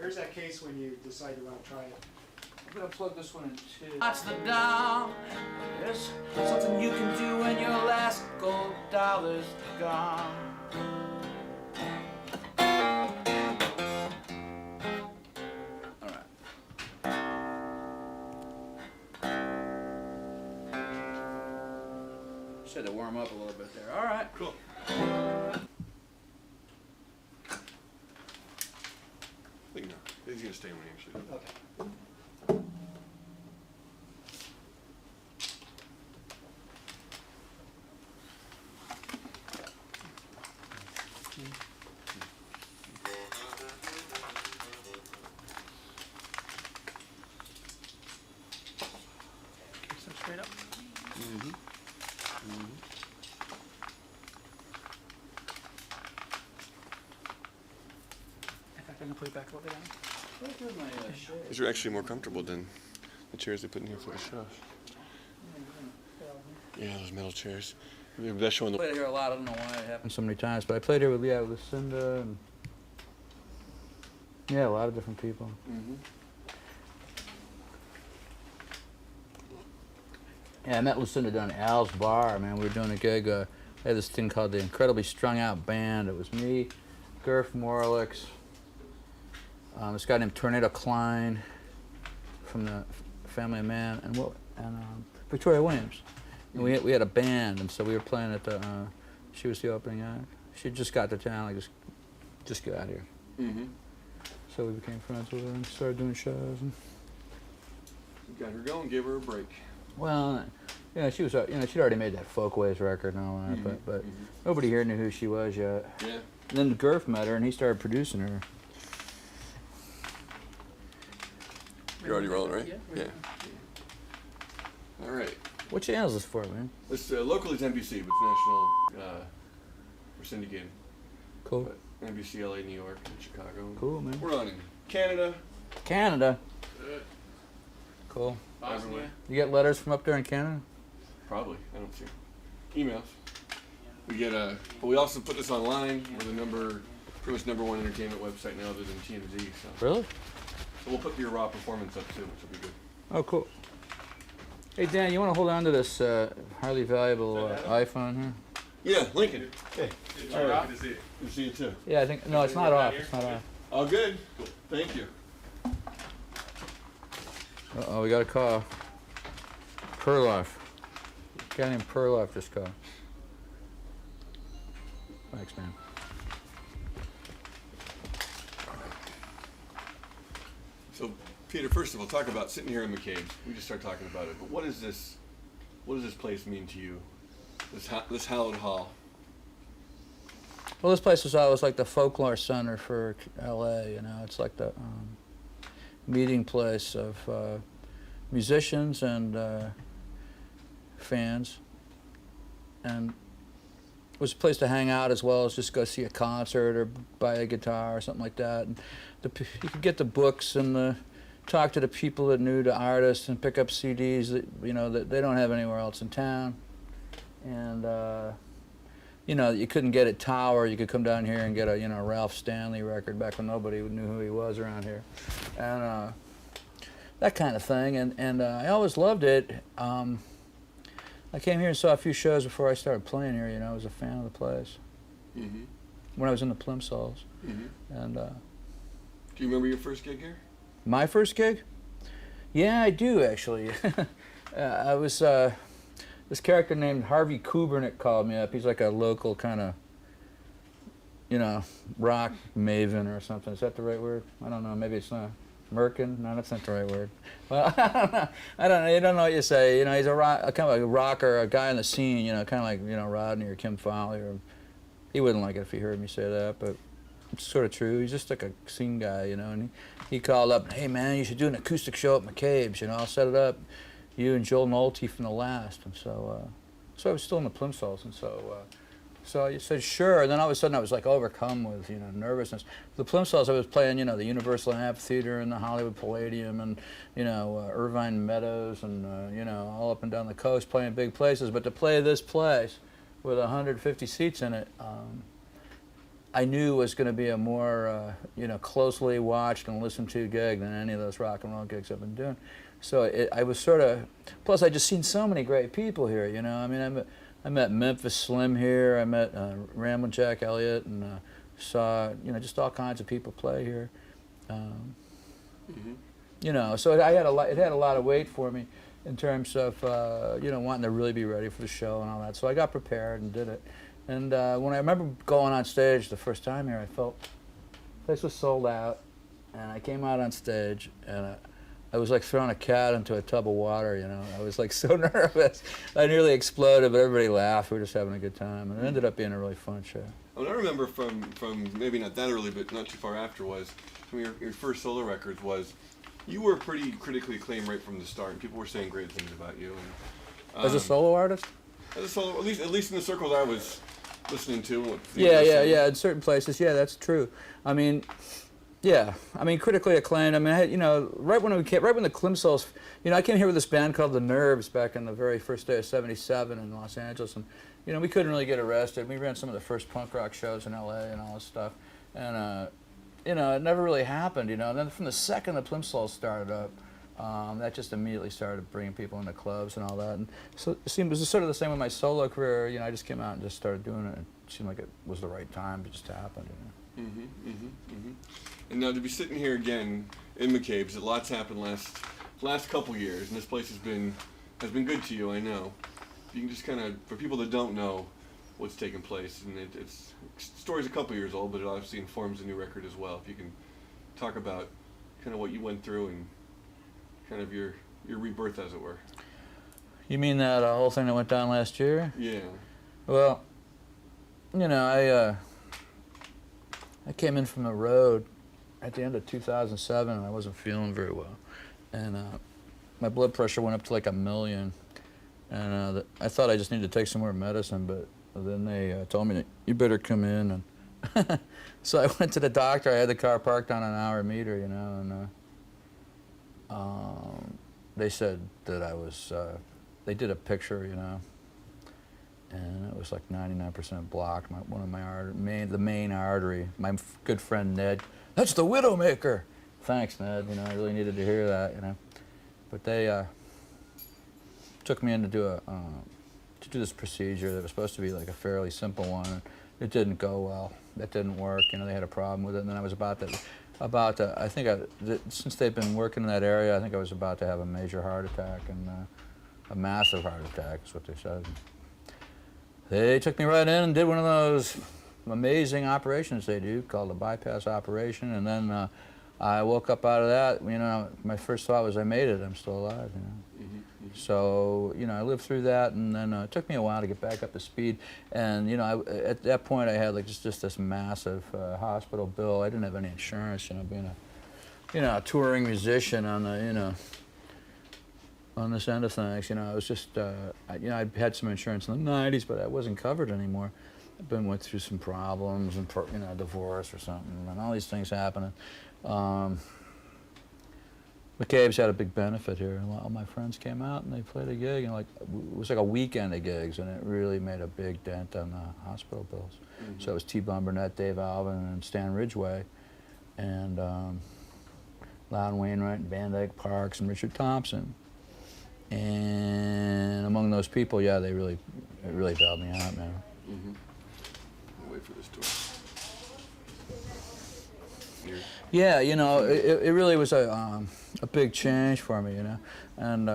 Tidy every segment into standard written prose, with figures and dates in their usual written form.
Where's that case when you decide you want to try it? I'm gonna plug this one in too. Watch the down. There's something you can do when your last gold dollar's gone. All right. Just had to warm up a little bit there. All right. Cool. I think no. He's gonna stay when he actually does. Okay. Keep them straight up. Mm-hmm. Mm-hmm. In fact, I'm gonna put it back over there. What do I do with my shade? These are actually more comfortable than the chairs they put in here for the show. Yeah, those metal chairs. That's showing I the. played here a lot. I don't know why it happened so many times, but I played here with Lucinda and a lot of different people. Mm-hmm. Yeah, I met Lucinda down at Al's Bar, man. We were doing a gig. They had this thing called the Incredibly Strung Out Band. It was me, Gerf Morlix, this guy named Tornado Klein from the Family of Man, and Victoria Williams. And we had a band, and so we were playing at the. She was the opening act. She just got to town, like just got here. Mm-hmm. So we became friends with her and started doing shows. And Got her going, gave her a break. well, she was, she'd already made that Folkways record and all that, but nobody here knew who she was yet. Yeah. And then Gerf met her, and he started producing her. You're already rolling, right? Yeah. All right. What channel is this for, man? This locally it's NBC, but it's national. We're syndicated. Cool. But NBC, LA, New York, and Chicago. Cool, man. We're on in Canada. Canada. Cool. Everywhere. You get letters from up there in Canada? Probably. I don't see emails. We get but we also put this online. We're the pretty much #1 entertainment website now other than TMZ. So. Really? So we'll put your raw performance up too, which will be good. Oh, cool. Hey, Dan, you want to hold on to this highly valuable iPhone here? Yeah, Lincoln. Hey. It's all right. Good to see you. Good to see you too. Yeah, I think, no, it's not off. It's not off. All good. Cool. Thank you. Uh-oh, we got a call. Perloff. A guy named Perloff just called. Thanks, man. So, Peter, first of all, talk about sitting here in McCabe. We just started talking about it, but what does this place mean to you? This hallowed hall. Well, this place was always like the folklore center for L.A., It's like the meeting place of musicians and fans. And it was a place to hang out as well as just go see a concert or buy a guitar or something like that. And you could get the books and talk to the people that knew the artists and pick up CDs that they don't have anywhere else in town. And you couldn't get at Tower. You could come down here and get a Ralph Stanley record back when nobody knew who he was around here, and that kind of thing. And I always loved it. I came here and saw a few shows before I started playing here. I was a fan of the place. Mm-hmm. When I was in the Plimsolls. Mm-hmm. And do you remember your first gig here? My first gig? Yeah, I do actually. I was. This character named Harvey Kubernick called me up. He's like a local kind of, rock maven or something. Is that the right word? I don't know. Maybe it's not. Merkin? No, that's not the right word. Well, I don't know. I don't know. You don't know what you say. He's a kind of a rocker, a guy in the scene. Kind of like Rodney or Kim Fowley. Or he wouldn't like it if he heard me say that, but it's sort of true. He's just like a scene guy, And he called up, hey man, you should do an acoustic show at McCabe's. I'll set it up. You and Joel Nolte from The Last, and so I was still in the Plimsolls, and so I said sure, and then all of a sudden I was like overcome with nervousness. The Plimsolls, I was playing the Universal Amphitheater and the Hollywood Palladium, and Irvine Meadows, and all up and down the coast playing big places. But to play this place with 150 seats in it, I knew was going to be a more, you know, closely watched and listened to gig than any of those rock and roll gigs I've been doing. So I was sort of, plus I just seen so many great people here, you know. I mean, I met Memphis Slim here, I met Ramblin' Jack Elliott, and saw, you know, just all kinds of people play here. You know, so it had a lot of weight for me in terms of, you know, wanting to really be ready for the show and all that. So I got prepared and did it. And when I remember going on stage the first time here, I felt the place was sold out, and I came out on stage, and I was like throwing a cat into a tub of water, you know. I was like so nervous. I nearly exploded, but everybody laughed. We were just having a good time, and it ended up being a really fun show. What I remember from maybe not that early, but not too far after, was from your first solo records was you were pretty critically acclaimed right from the start, and people were saying great things about you. And, As a solo artist? As a solo, at least in the circles I was listening to. Yeah. In certain places, yeah, that's true. I mean, yeah, I mean, critically acclaimed. I mean, I had, you know, right when the Climsols, you know, I came here with this band called The Nerves back in the very first day of '77 in Los Angeles, and you know, we couldn't really get arrested. We ran some of the first punk rock shows in LA and all this stuff, and you know, it never really happened, you know. And then from the second the Climsols started up, that just immediately started bringing people into clubs and all that. And so it was sort of the same with my solo career. You know, I just came out and just started doing it. It seemed like it was the right time to just happen. You know? And now to be sitting here again in McCabe's, a lot's happened last couple years, and this place has been good to you, I know. You can just kind of, for people that don't know what's taken place, and it's story's a couple years old, but it obviously informs the new record as well. If you can talk about kind of what you went through and kind of your rebirth, as it were. You mean that whole thing that went down last year? Yeah. Well, you know, I came in from the road at the end of 2007, and I wasn't feeling very well, and my blood pressure went up to like 1,000,000, and I thought I just needed to take some more medicine, but then they told me that you better come in, and so I went to the doctor. I had the car parked on an hour meter, you know, and they said that I was, they did a picture, you know, and it was like 99% blocked. One of my the main artery. My good friend Ned, that's the Widowmaker. Thanks, Ned. You know, I really needed to hear that. You know, but they took me in to do this procedure that was supposed to be like a fairly simple one. And it didn't go well. That didn't work. You know, they had a problem with it. And then I was about to. I think since they've been working in that area, I think I was about to have a major heart attack, and a massive heart attack is what they said. They took me right in and did one of those amazing operations they do called a bypass operation, and then I woke up out of that. You know, my first thought was, I made it. I'm still alive. You know. So you know, I lived through that, and then it took me a while to get back up to speed. And you know, at that point, I had like just this massive hospital bill. I didn't have any insurance. You know, being a touring musician on the on this end of things, you know, I was just, you know, I'd had some insurance in the '90s, but I wasn't covered anymore. I've went through some problems and, you know, divorce or something, and all these things happening. McCabe's had a big benefit here. A lot of my friends came out and they played a gig, and like it was like a weekend of gigs, and it really made a big dent on the hospital bills. So it was T-Bone Burnett, Dave Alvin, and Stan Ridgway, and Loudon Wainwright, and Van Dyke Parks, and Richard Thompson. And among those people, yeah, it really bailed me out, man. I'll wait for this tour. Yeah, you know, it really was a big change for me, you know, and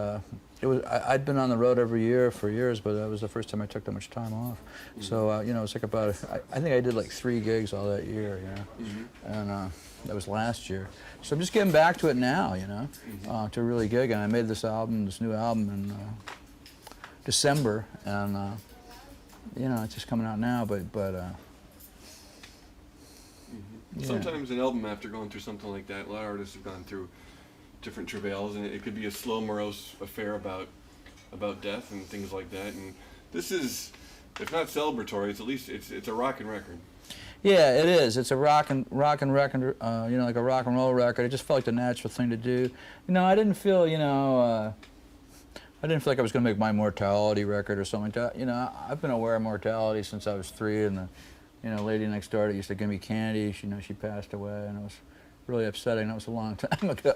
it was. I'd been on the road every year for years, but that was the first time I took that much time off. So you know, it was like about I think I did like 3 gigs all that year, you know, and that was last year. So I'm just getting back to it now, you know, to really gig. And I made this new album in December, and you know, it's just coming out now. But yeah. Sometimes an album, after going through something like that, a lot of artists have gone through different travails, and it could be a slow, morose affair about death and things like that. And this is, if not celebratory, it's at least it's a rockin' record. Yeah, it is. It's a rockin' record, you know, like a rock and roll record. It just felt like the natural thing to do. You know, I didn't feel, you know, I didn't feel like I was going to make my mortality record or something like that. You know, I've been aware of mortality since I was 3, and you know, lady next door that used to give me candy, she, you know, she passed away, and it was really upsetting. That was a long time ago.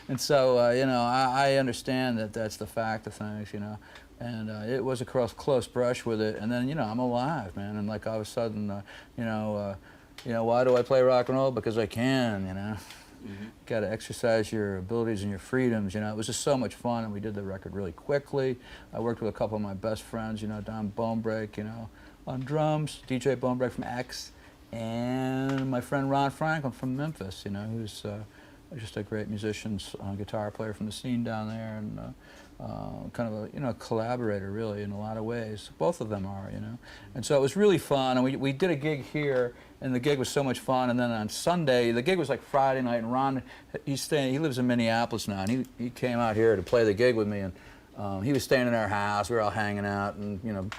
And so, you know, I understand that that's the fact of things, you know. And it was a close brush with it. And then, you know, I'm alive, man. And like all of a sudden, you know, why do I play rock and roll? Because I can, you know. Mm-hmm. Got to exercise your abilities and your freedoms, you know. It was just so much fun, and we did the record really quickly. I worked with a couple of my best friends, you know, Don Bonebreak, you know, on drums, DJ Bonebreak from X, and my friend Ron Franklin from Memphis, you know, who's just a great musician, guitar player from the scene down there, and kind of a, you know, collaborator really in a lot of ways. Both of them are, you know. And so it was really fun, and we did a gig here, and the gig was so much fun. And then on Sunday, the gig was like Friday night, and Ron, he lives in Minneapolis now, and he came out here to play the gig with me, and he was staying in our house. We were all hanging out, and you know,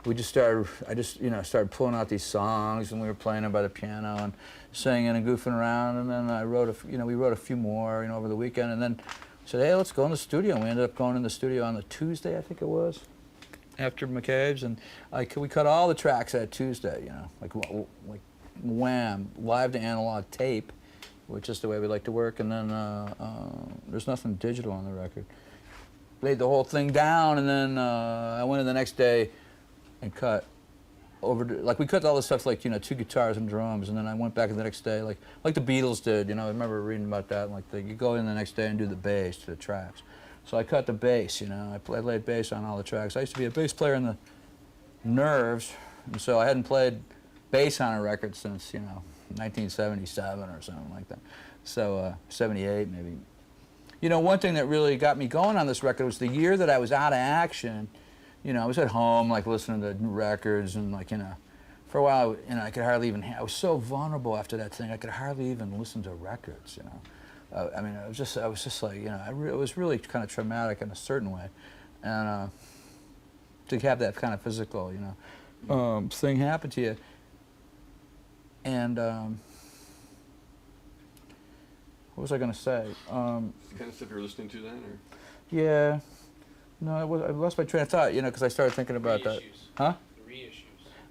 I just you know, started pulling out these songs, and we were playing them by the piano and singing and goofing around. And then we wrote a few more, you know, over the weekend, and then said, hey, let's go in the studio. And we ended up going in the studio on the Tuesday, I think it was, after McCabe's, and we cut all the tracks that Tuesday, you know, like wham, live to analog tape, which is the way we like to work. And then there's nothing digital on the record. Laid the whole thing down, and then I went in the next day and cut like we cut all this stuff, like, you know, 2 guitars and drums, and then I went back the next day, like the Beatles did, you know. I remember reading about that, like you go in the next day and do the bass to the tracks. So I cut the bass, you know. I laid bass on all the tracks. I used to be a bass player in the Nerves, and so I hadn't played bass on a record since, you know, 1977 or something like that. So 78 maybe. You know, one thing that really got me going on this record was the year that I was out of action. You know, I was at home, like, listening to records, and, like, you know, for a while, you know, I could hardly even, I was so vulnerable after that thing, I could hardly even listen to records, you know. I mean, I was just like, you know, it was really kind of traumatic in a certain way. And to have that kind of physical, you know, thing happen to you. And what was I going to say? The kind of stuff you were listening to then, or? Yeah. No, I lost my train of thought, you know, because I started thinking about that. Huh? The reissues.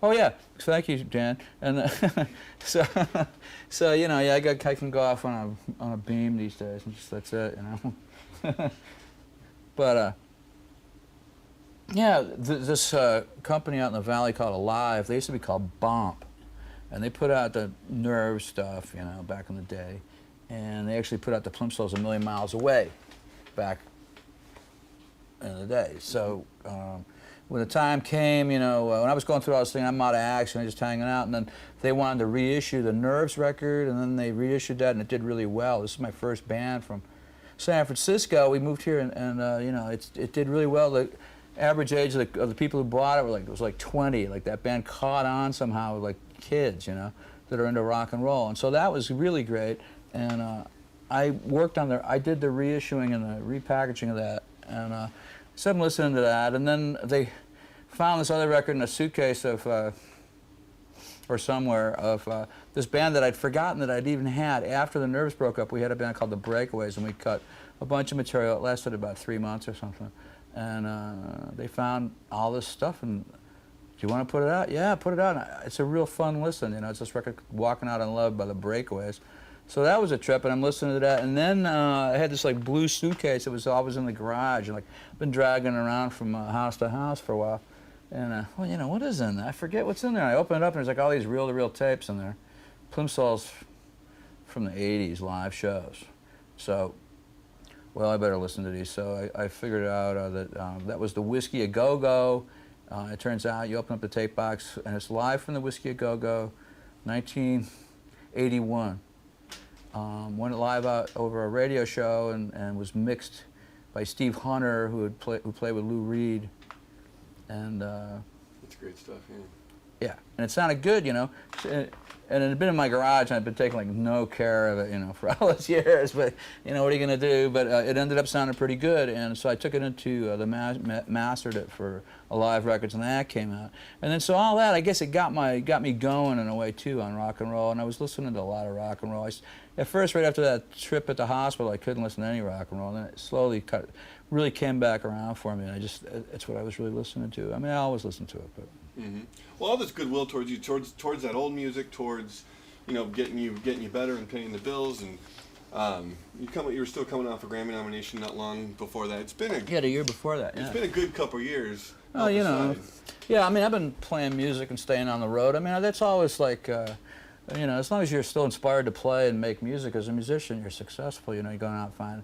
Oh yeah, thank you, Dan. And so you know, yeah, I can go off on a beam these days, and just, that's it, you know. But yeah, this company out in the valley called Alive, they used to be called Bump, and they put out the Nerve stuff, you know, back in the day, and they actually put out the Plimsolls A Million Miles Away, back in the day. So when the time came, you know, when I was going through all this thing, I'm out of action, I'm just hanging out, and then they wanted to reissue the Nerves record, and then they reissued that, and it did really well. This is my first band from San Francisco. We moved here, and you know, it did really well. The average age of the people who bought it was like 20. Like, that band caught on somehow with, like, kids, you know, that are into rock and roll, and so that was really great. And I worked on I did the reissuing and the repackaging of that, and so I'm listening to that, and then they found this other record in a suitcase of, or somewhere, of this band that I'd forgotten that I'd even had. After the Nerves broke up, we had a band called the Breakaways, and we cut a bunch of material. It lasted about 3 months or something. And they found all this stuff, and, do you want to put it out? Yeah, put it out. And it's a real fun listen, you know. It's this record, Walking Out in Love by the Breakaways. So that was a trip, and I'm listening to that. And then I had this, like, blue suitcase that was always in the garage, and, like, been dragging around from house to house for a while. And, well, you know, what is in there? I forget what's in there. I open it up, and there's, like, all these reel-to-reel tapes in there. Plimsolls from the 80s, live shows. So, well, I better listen to these. So I figured out that that was the Whiskey A Go-Go. It turns out you open up the tape box, and it's live from the Whiskey A Go-Go, 1981. Went live out over a radio show, and was mixed by Steve Hunter, who played with Lou Reed, and that's great stuff. Yeah, and it sounded good, you know, and it had been in my garage, and I'd been taking, like, no care of it, you know, for all those years. But, you know, what are you gonna do? But it ended up sounding pretty good, and so I took it into mastered it for Alive Records, and that came out. And then so all that, I guess it got me going in a way too on rock and roll, and I was listening to a lot of rock and roll. At first, right after that trip at the hospital, I couldn't listen to any rock and roll, and then it slowly really came back around for me, and it's what I was really listening to. I mean, I always listen to it, but. Mm-hmm. Well, all this goodwill towards you, towards that old music, towards, you know, getting you better and paying the bills, and you were still coming off a Grammy nomination not long before that. It's been the year before that. Yeah. It's been a good couple of years. Oh, you know, yeah. I mean, I've been playing music and staying on the road. I mean, that's always like, you know, as long as you're still inspired to play and make music as a musician, you're successful. You know, you're going out and find.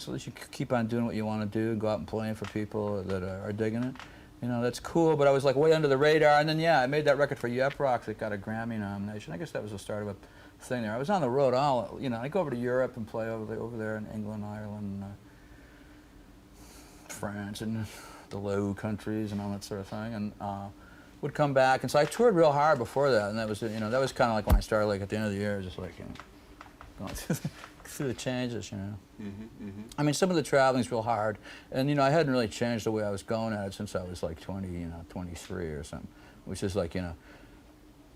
So you keep on doing what you want to do, go out and playing for people that are digging it. You know, that's cool, but I was like way under the radar, and then yeah, I made that record for Yep Rock that got a Grammy nomination. I guess that was the start of a thing there. I was on the road all, you know, I go over to Europe and play over there in England, Ireland, France, and the Low Countries and all that sort of thing, and would come back, and so I toured real hard before that, and that was, you know, that was kind of like when I started, like at the end of the year, just like, you know, going through the changes, you know. Mm-hmm, mm-hmm. I mean, some of the traveling's real hard, and you know, I hadn't really changed the way I was going at it since I was like 23 or something, which is like, you know,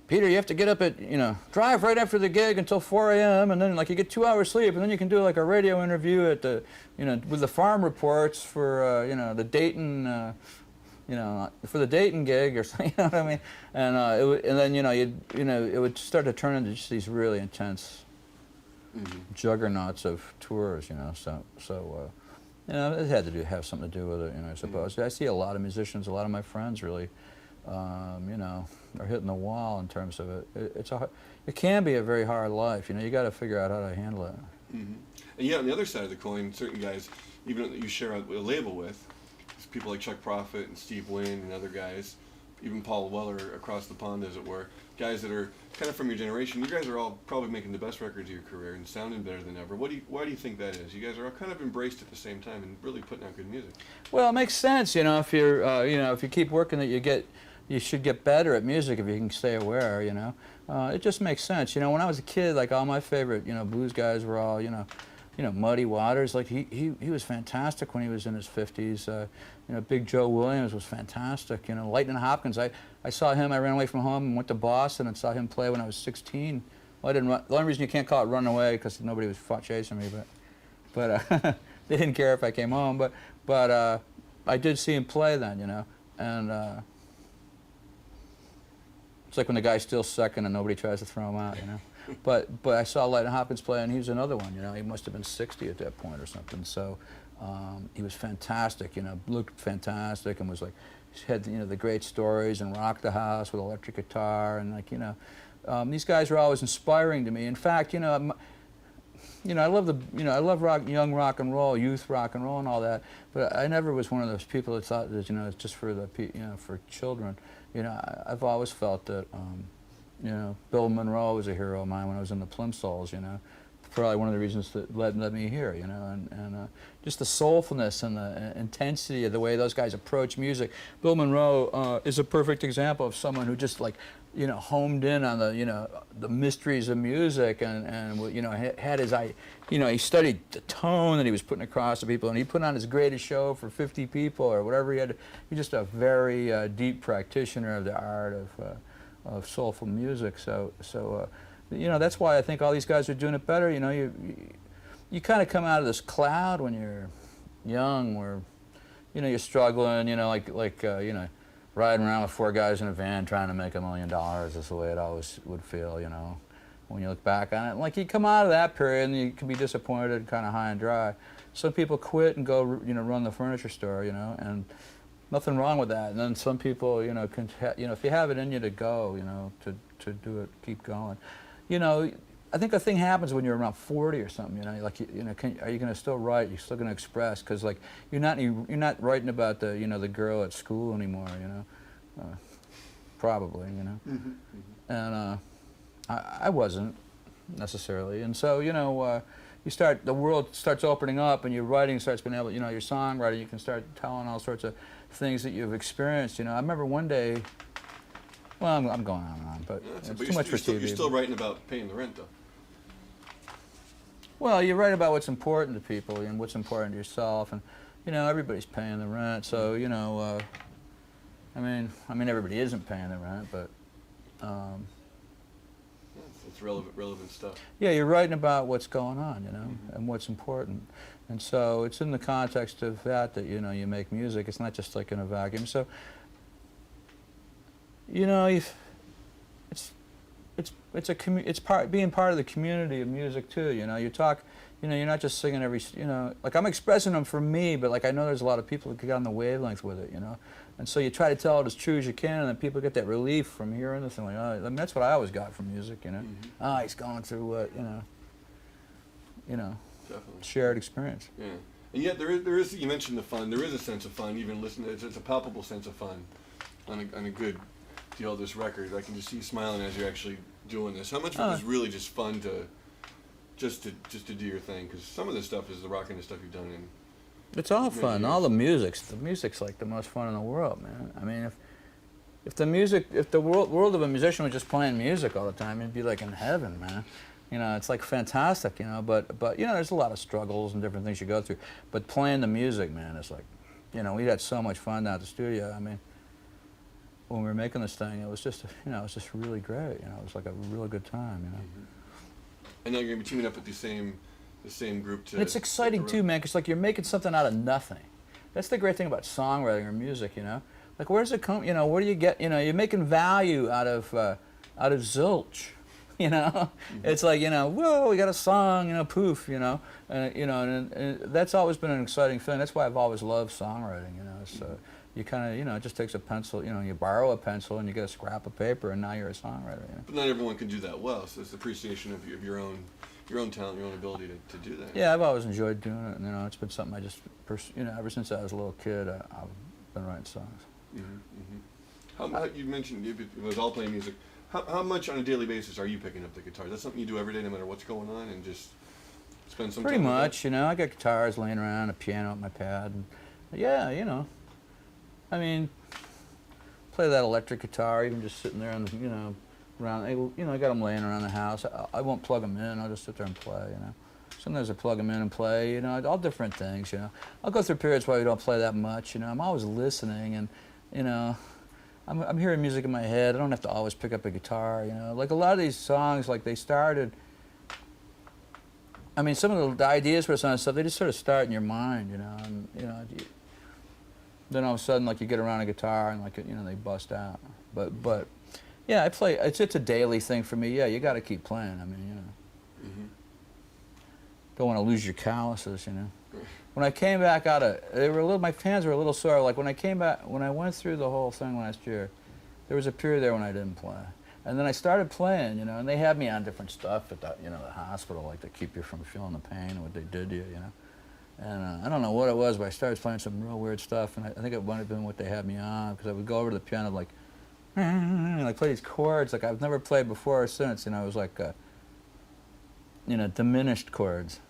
Peter, you have to get up at, you know, drive right after the gig until 4 a.m. and then like you get 2 hours sleep, and then you can do like a radio interview at the, you know, with the farm reports for, you know, the Dayton, you know, for the Dayton gig or something, you know what I mean? And and then, you know, it would start to turn into just these really intense juggernauts of tours, you know. So you know, it had to have something to do with it, you know, I suppose. I see a lot of musicians, a lot of my friends really, you know, are hitting the wall in terms of it. It can be a very hard life, you know. You got to figure out how to handle it. Mm-hmm. And yet, on the other side of the coin, certain guys, even that you share a label with, people like Chuck Prophet and Steve Wynn and other guys, even Paul Weller across the pond, as it were, guys that are kind of from your generation. You guys are all probably making the best records of your career and sounding better than ever. Why do you think that is? You guys are all kind of embraced at the same time and really putting out good music. Well, it makes sense, you know. If you're, you know, if you keep working, you should get better at music if you can stay aware, you know. It just makes sense, you know. When I was a kid, like all my favorite, you know, blues guys were all, you know, Muddy Waters. Like he was fantastic when he was in his 50s. You know, Big Joe Williams was fantastic. You know, Lightning Hopkins. I saw him. I ran away from home and went to Boston and saw him play when I was 16. Well, I didn't run. The only reason you can't call it run away because nobody was chasing me, but they didn't care if I came home. But I did see him play then, you know, and it's like when the guy steals second and nobody tries to throw him out, you know. But I saw Lightning Hopkins play, and he was another one, you know. He must have been 60 at that point or something. So he was fantastic, you know, looked fantastic, and was like, he had, you know, the great stories and rocked the house with electric guitar, and like, you know, these guys are always inspiring to me. In fact, you know, I love young rock and roll, youth rock and roll, and all that. But I never was one of those people that thought that, you know, it's just for for children. You know, I've always felt that. You know, Bill Monroe was a hero of mine when I was in the Plimsolls, you know. Probably one of the reasons that led me here, you know, and just the soulfulness and the intensity of the way those guys approach music. Bill Monroe is a perfect example of someone who just, like, you know, homed in on the, you know, the mysteries of music, and you know, had his you know, he studied the tone that he was putting across to people, and he put on his greatest show for 50 people or whatever he had. He's just a very deep practitioner of the art of soulful music. So you know, that's why I think all these guys are doing it better. You know, you kind of come out of this cloud when you're young, where, you know, you're struggling. You know, like you know, riding around with 4 guys in a van trying to make $1 million is the way it always would feel. You know, when you look back on it, like you come out of that period and you can be disappointed, kind of high and dry. Some people quit and go, you know, run the furniture store. You know, and nothing wrong with that. And then some people, you know, can, you know, if you have it in you to go, you know, to do it, keep going. You know, I think a thing happens when you're around 40 or something. You know, like, you know, are you going to still write? You're still going to express? Because, like, you're not writing about the, you know, the girl at school anymore. You know, probably. You know, and I wasn't necessarily. And so, you know, the world starts opening up, and your writing starts being able, you know, your songwriting, you can start telling all sorts of things that you've experienced. You know, I remember one day. Well, I'm going on and on, but it's too much for TV. You're still writing about paying the rent, though. Well, you write about what's important to people and what's important to yourself, and, you know, everybody's paying the rent. So, you know, I mean, everybody isn't paying the rent, but It's relevant stuff. Yeah, you're writing about what's going on, you know, and what's important. And so it's in the context of that you know, you make music. It's not just like in a vacuum. So, you know, it's being part of the community of music too. You know, you talk, you know, you're not just singing you know, like I'm expressing them for me, but like I know there's a lot of people that get on the wavelength with it, you know. And so you try to tell it as true as you can, and then people get that relief from hearing this and like, oh, I mean, that's what I always got from music, you know. Oh, he's going through what, you know, Definitely. shared experience. Yeah, and yet there is. You mentioned the fun. There is a sense of fun. Even listening, it's a palpable sense of fun on a good deal of this record. I can just see you smiling as you're actually doing this. How much of it was really just fun to just to do your thing? Because some of this stuff is the rocking stuff you've done in. It's all fun. All the music's like the most fun in the world, man. I mean, if the world of a musician was just playing music all the time, it'd be like in heaven, man. You know, it's like fantastic, you know. But you know, there's a lot of struggles and different things you go through. But playing the music, man, is like, you know, we had so much fun down at the studio. I mean, when we were making this thing, it was just, you know, it was just really great. You know, it was like a really good time, you know. And now you're gonna be teaming up with the same group to. And it's exciting too, man, because like you're making something out of nothing. That's the great thing about songwriting or music, you know. Like where's it come? You know, where do you get? You know, you're making value out of zilch. You know, it's like, you know, whoa, we got a song, you know, poof, you know, and that's always been an exciting thing. That's why I've always loved songwriting, you know. So you kind of, you know, it just takes a pencil, you know, you borrow a pencil and you get a scrap of paper, and now you're a songwriter. You know? But not everyone can do that well. So it's appreciation of your own talent, your own ability to do that. Yeah, I've always enjoyed doing it. And, you know, it's been something I just, you know, ever since I was a little kid, I've been writing songs. How much you mentioned it was all playing music? How much on a daily basis are you picking up the guitar? Is that something you do every day, no matter what's going on, and just spend some time? Pretty much, you know. I got guitars laying around, a piano at my pad, and yeah, you know. I mean, play that electric guitar, even just sitting there, and you know, around. You know, I got them laying around the house. I won't plug them in. I'll just sit there and play. You know. Sometimes I plug them in and play. You know, all different things. You know, I'll go through periods where I don't play that much. You know, I'm always listening, and you know. I'm hearing music in my head. I don't have to always pick up a guitar, you know. Like a lot of these songs, like they started. I mean, some of the ideas for some of the stuff, they just sort of start in your mind, you know. And you know, then all of a sudden, like you get around a guitar and like you know they bust out. But yeah, I play. It's a daily thing for me. Yeah, you got to keep playing. I mean, you know. Don't want to lose your calluses, you know. When I came back out of, my hands were a little sore. Like when I went through the whole thing last year, there was a period there when I didn't play. And then I started playing, you know, and they had me on different stuff at the, you know, the hospital, like to keep you from feeling the pain and what they did to you, you know. And I don't know what it was, but I started playing some real weird stuff, and I think it might have been what they had me on, because I would go over to the piano like, and like play these chords like I've never played before or since, you know. It was like, you know, diminished chords.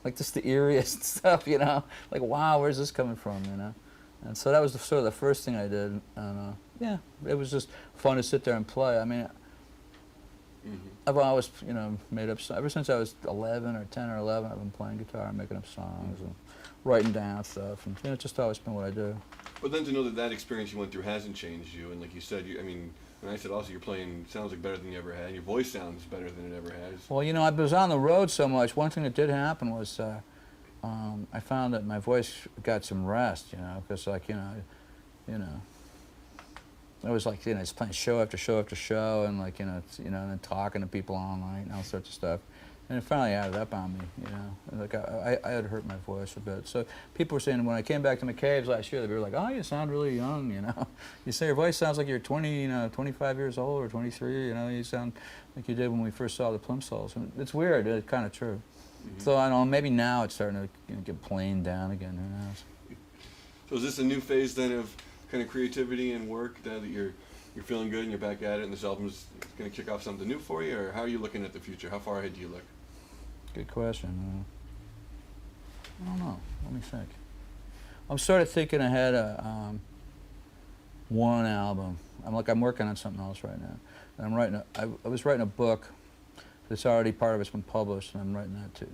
Like just the eeriest stuff, you know. Like, wow, where's this coming from, you know? And so that was sort of the first thing I did. And yeah, it was just fun to sit there and play. I mean, I've always, you know, made up songs. Ever since I was 11 or 10 or 11, I've been playing guitar and making up songs and writing down stuff. And you know, it's just always been what I do. But then to know that experience you went through hasn't changed you, and like you said, I mean, and I said also you're playing sounds like better than you ever had. Your voice sounds better than it ever has. Well, you know, I was on the road so much. One thing that did happen was I found that my voice got some rest, you know, because like, you know, I was like, you know, just playing show after show after show, and like, you know, and then talking to people all night and all sorts of stuff. And it finally added up on me, you know. And like I had hurt my voice a bit. So people were saying when I came back to McCabe's last year, they were like, "Oh, you sound really young, you know. You say your voice sounds like you're 20, you know, 25 years old or 23. You know, you sound like you did when we first saw the Plimsolls." And it's weird. It's kind of true. So I don't know. Maybe now it's starting to, you know, get planed down again. Who knows? So is this a new phase then of kind of creativity and work now that you're feeling good and you're back at it, and this album's going to kick off something new for you, or how are you looking at the future? How far ahead do you look? Good question. I don't know. Let me think. I'm sort of thinking ahead of one album. I'm working on something else right now. And I was writing a book that's already part of it's been published, and I'm writing that too.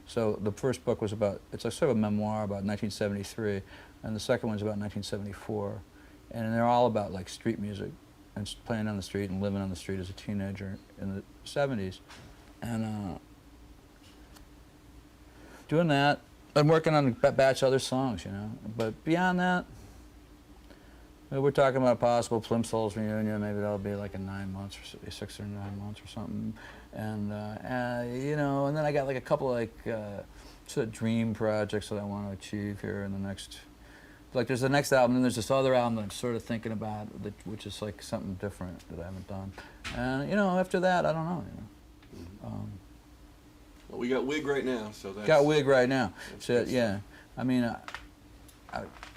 So the first book was it's a sort of a memoir about 1973, and the second one's about 1974. And they're all about like street music. and playing on the street and living on the street as a teenager in the 70s. And doing that, I'm working on a batch of other songs, you know. But beyond that, we're talking about a possible Plimsolls reunion. Maybe that'll be like in 9 months, or 6 or 9 months or something. And you know, and then I got like a couple like sort of dream projects that I want to achieve here in the next. Like there's the next album, and there's this other album that I'm sort of thinking about, which is like something different that I haven't done. And you know, after that, I don't know. You know. Well, we got Wig right now, so that's... Got Wig right now. So, yeah. I mean,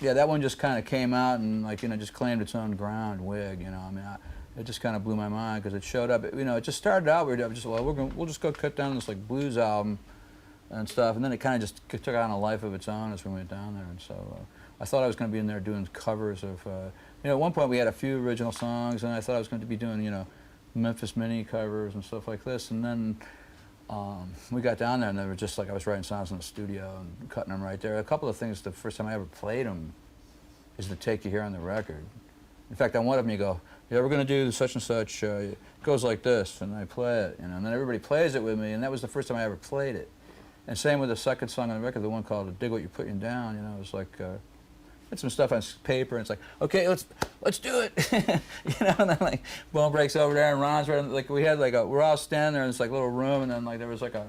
yeah, that one just kind of came out and, like, you know, just claimed its own ground, Wig, you know. I mean, it just kind of blew my mind because it showed up. You know, it just started out, we were just, well, we'll just go cut down this, like, blues album and stuff. And then it kind of just took on a life of its own as we went down there. And so I thought I was going to be in there doing covers of, you know, at one point we had a few original songs, and I thought I was going to be doing, you know, Memphis Mini covers and stuff like this. And then we got down there, and they were just like, I was writing songs in the studio and cutting them right there. A couple of things, the first time I ever played them is the take you hear on the record. In fact, on one of them you go, yeah, we're going to do such and such, it goes like this, and I play it, you know, and then everybody plays it with me, and that was the first time I ever played it. And same with the second song on the record, the one called Dig What You're Putting Down, you know, it was like, had some stuff on paper, and it's like, okay, let's do it, you know, and then like, Bone breaks over there, and Ron's right, like we had like we're all standing there in this like little room, and then like there was like a,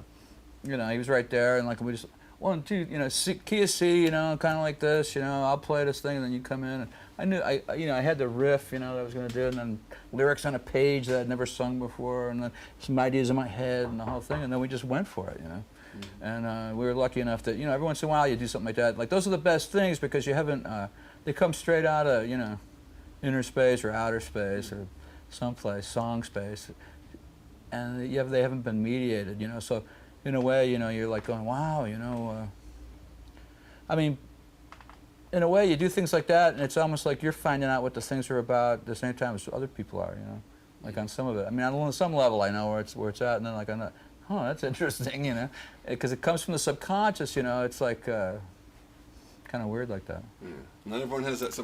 you know, he was right there, and like we just, 1, 2, you know, key of C, you know, kind of like this, you know, I'll play this thing, and then you come in, and I knew, you know, I had the riff, you know, that I was going to do, and then lyrics on a page that I'd never sung before, and then some ideas in my head, and the whole thing, and then we just went for it, you know. And we were lucky enough that, you know, every once in a while you do something like that. Like, those are the best things because you haven't, they come straight out of, you know, inner space or outer space or someplace, song space. And they haven't been mediated, you know. So, in a way, you know, you're like going, wow, you know. I mean, in a way, you do things like that, and it's almost like you're finding out what the things are about at the same time as other people are, you know. Like on some of it. I mean, on some level, I know where it's at, and then like on the, oh, that's interesting, you know, because it comes from the subconscious, you know. It's like kind of weird like that. Yeah. Not everyone has that subconscious.